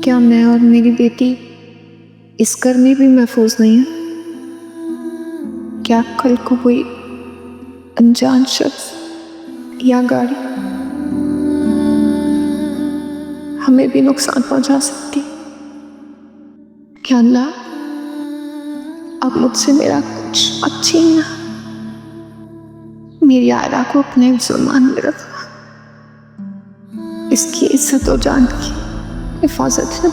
क्या मैं और मेरी बेटी इस घर में भी महफूज नहीं है? क्या कल को कोई अनजान शख्स या गाड़ी हमें भी नुकसान पहुंचा सकती? क्या अल्लाह अब मुझसे मेरा कुछ मत छीनना, मेरी आयरा को अपने जुल्मान में रखना, इसकी इज्जत और जान की हिफाजत है।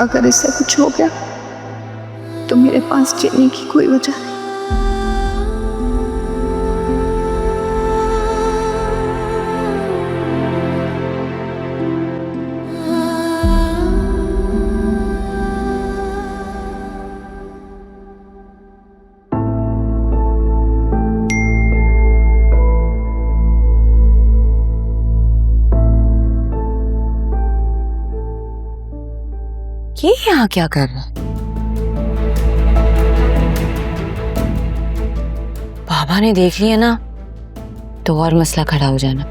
अगर इससे कुछ हो गया तो मेरे पास जीने की कोई वजह नहीं। ये यहाँ क्या कर रहा है? बाबा ने देख लिया ना तो और मसला खड़ा हो जाना।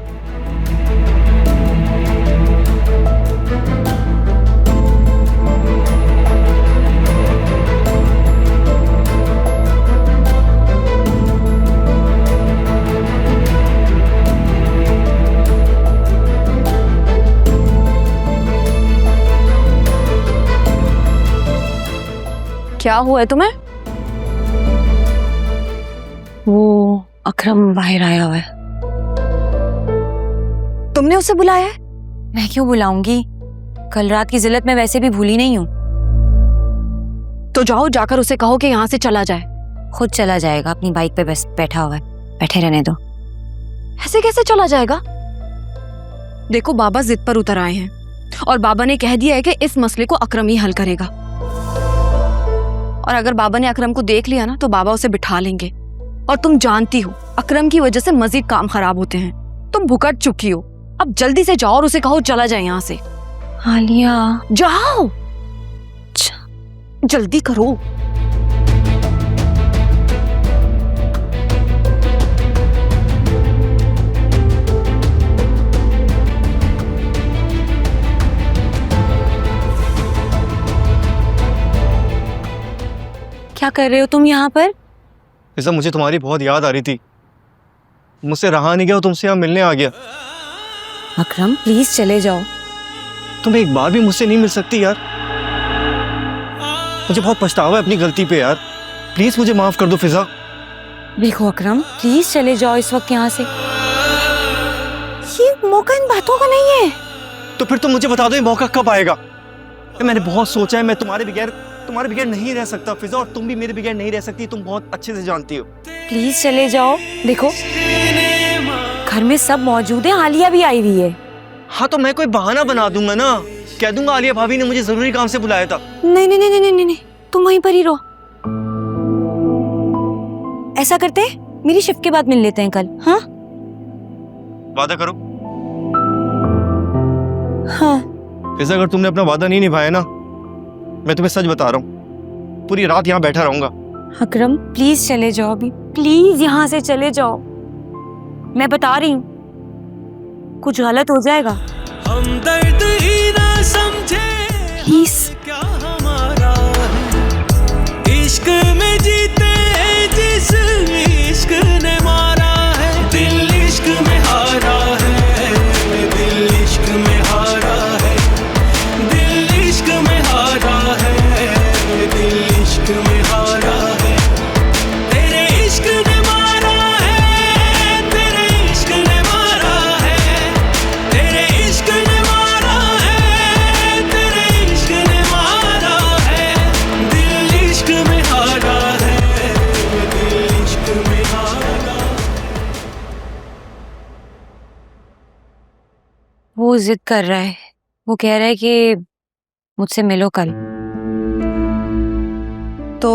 क्या हुआ है तुम्हें? वो अकरम बाहर आया हुआ है। तुमने उसे बुलाया है? मैं क्यों बुलाऊंगी? कल रात की जिल्लत में वैसे भी भूली नहीं हूं। तो जाओ, जाकर उसे कहो कि यहाँ से चला जाए। खुद चला जाएगा, अपनी बाइक पे बस बैठा हुआ है, बैठे रहने दो। ऐसे कैसे चला जाएगा? देखो, बाबा जिद पर उतर आए हैं और बाबा ने कह दिया है कि इस मसले को अकरम ही हल करेगा। और अगर बाबा ने अकरम को देख लिया ना तो बाबा उसे बिठा लेंगे। और तुम जानती हो अकरम की वजह से मजीद काम खराब होते हैं। तुम भुगत चुकी हो, अब जल्दी से जाओ और उसे कहो चला जाए यहाँ से। आलिया, जाओ, जल्दी करो। क्या कर रहे हो तुम यहाँ पर? फिजा, मुझे तुम्हारी बहुत याद आ रही थी, मुझसे रहा नहीं गया, तुमसे यहाँ मिलने आ गया। अकरम प्लीज चले जाओ। तुम एक बार भी मुझसे नहीं मिल सकती यार? मुझे बहुत पछतावा है अपनी गलती पे यार, प्लीज मुझे माफ कर दो फिजा। देखो अकरम, प्लीज चले जाओ इस वक्त यहाँ से। ये मौका इन बातों का नहीं है। तो फिर तुम मुझे बता दो ये मौका कब आएगा? मैंने बहुत सोचा है, मैं तुम्हारे बगैर नहीं रह सकता फिजा, और तुम भी मेरे बगैर नहीं रह सकती, तुम बहुत अच्छे से जानती हो। प्लीज चले जाओ। देखो घर में सब मौजूद है, आलिया भी आई हुई है। हाँ तो मैं कोई बहाना बना दूंगा ना, कह दूंगा आलिया भाभी ने मुझे जरूरी काम से बुलाया था। नहीं नहीं नहीं नहीं नहीं नहीं, तुम वहीं पर ही रहो। ऐसा करते हैं, मेरी शिफ्ट के बाद मिल लेते हैं कल। हाँ वादा करो। हाँ फिजा, अगर तुमने अपना वादा नहीं निभाया ना, मैं तुम्हें सच बता रहा हूँ, पूरी रात यहाँ बैठा रहूंगा। अकरम प्लीज चले जाओ अभी, प्लीज यहाँ से चले जाओ। मैं बता रही हूँ कुछ गलत हो जाएगा। हम दर्द ही ना समझे प्लीज। क्या हमारा इश्क में जीते जिस इश्क ने मारा है, दिल इश्क में हारा है, दिल इश्क में हारा है, दिल इश्क में हारा है, दिल इश्क में हारा है, तेरे इश्क ने मारा है, तेरे इश्क ने मारा है, तेरे इश्क ने मारा है, तेरे इश्क ने मारा है, दिल इश्क में हारा है, दिल इश्क में हारा। वो जिद कर रहा है, वो कह रहा है कि मुझसे मिलो कल। तो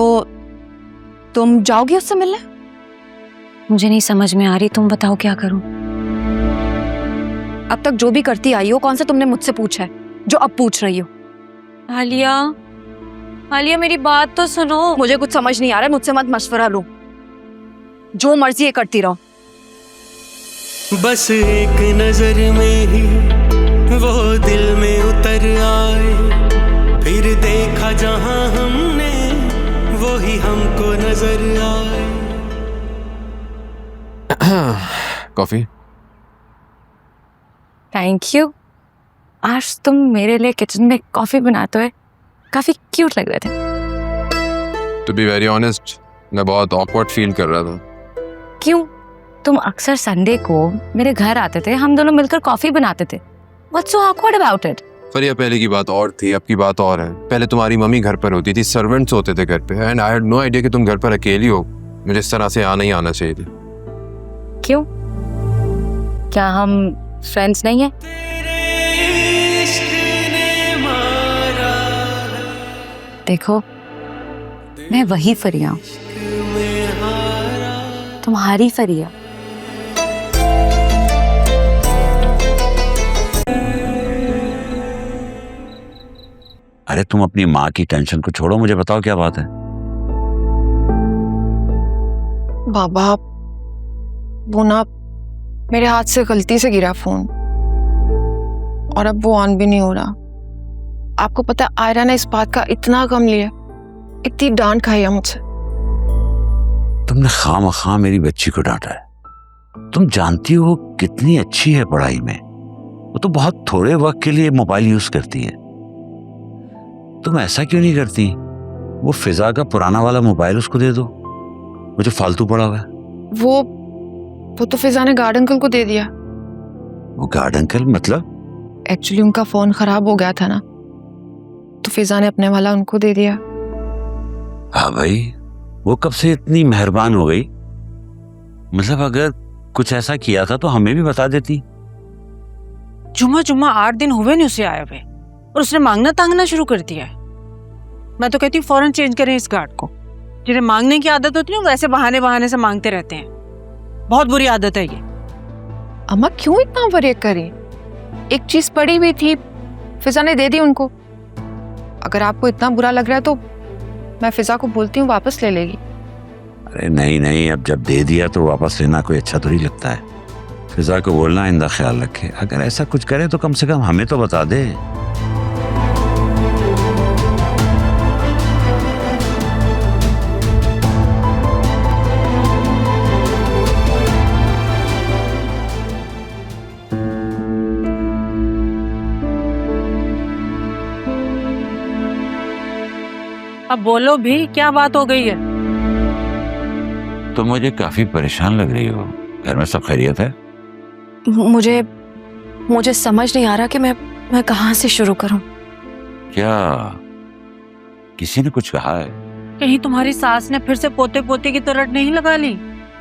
तुम जाओगी उससे मिलने? मुझे नहीं समझ में आ रही, तुम बताओ क्या करूं। अब तक जो भी करती आई हो, कौन सा तुमने मुझसे पूछा है जो अब पूछ रही हो? आलिया, आलिया मेरी बात तो सुनो। मुझे कुछ समझ नहीं आ रहा है, मुझसे मत मशवरा लो, जो मर्जी ये करती रहो। बस एक नजर में ही वो दिल में उतर नजर आए। कॉफी? Thank you. आज तुम मेरे लिए किचन में कॉफी बनाते हुए काफी क्यूट लग रहे थे। टू बी वेरी ऑनेस्ट, मैं बहुत ऑकवर्ड फील कर रहा था। क्यों? तुम अक्सर संडे को मेरे घर आते थे, हम दोनों मिलकर कॉफी बनाते थे। What's so awkward about it? फरिया, पहले की बात और थी, अब की बात और है। पहले तुम्हारी मम्मी घर पर होती थी, सर्वेंट्स होते थे घर पे, and I had no idea कि तुम घर पर अकेली हो। मुझे इस तरह से आना ही आना चाहिए था। क्यों? क्या हम फ्रेंड्स नहीं हैं? देखो, मैं वही फरिया हूँ, तुम्हारी फरिया। अरे तुम अपनी माँ की टेंशन को छोड़ो, मुझे बताओ क्या बात है। बाबा, वो ना मेरे हाथ से गलती से गिरा फोन और अब वो ऑन भी नहीं हो रहा। आपको पता है आयरा ने इस बात का इतना गम लिया, इतनी डांट खाई है मुझसे। तुमने खामखा मेरी बच्ची को डांटा है। तुम जानती हो कितनी अच्छी है पढ़ाई में, वो तो बहुत थोड़े वक्त के लिए मोबाइल यूज करती है। तुम ऐसा क्यों नहीं करती, वो फिजा का पुराना वाला मोबाइल उसको दे दो, वो जो फालतू पड़ा हुआ है। वो तो फिजा ने गार्ड अंकल को दे दिया। वो गार्ड अंकल मतलब? एक्चुअली उनका फोन खराब हो गया था ना, तो फिजा ने अपने वाला उनको दे दिया। हाँ भाई, वो कब से इतनी मेहरबान हो गई? मतलब अगर कुछ ऐसा किया था तो हमें भी बता देती। जुम्मा 8 दिन हुए नहीं उसे आए हुए और उसने मांगना तांगना शुरू कर दिया है। मैं तो कहती हूँ फौरन चेंज करें इस गार्ड को। जिन्हें मांगने की आदत होती है वो ऐसे बहाने से मांगते रहते हैं। बहुत बुरी आदत है ये। अम्मा क्यों इतना वरी करी? एक चीज पड़ी हुई थी, फिजा ने दे दी उनको। अगर आपको इतना बुरा लग रहा है तो मैं फिजा को बोलती हूँ, वापस ले लेगी। अरे नहीं नहीं, अब जब दे दिया तो वापस लेना कोई अच्छा थोड़ी लगता है। फिजा को बोलना आइंदा ख्याल रखे, अगर ऐसा कुछ करे तो कम से कम हमें तो बता दे। अब बोलो भी, क्या बात हो गई है? तो मुझे काफी परेशान लग रही हो। घर में सब खैरियत है? मुझे समझ नहीं आ रहा कि मैं कहाँ से शुरू करूं। क्या किसी ने कुछ कहा है? कहीं तुम्हारी सास ने फिर से पोते पोते की तो रट नहीं लगा ली?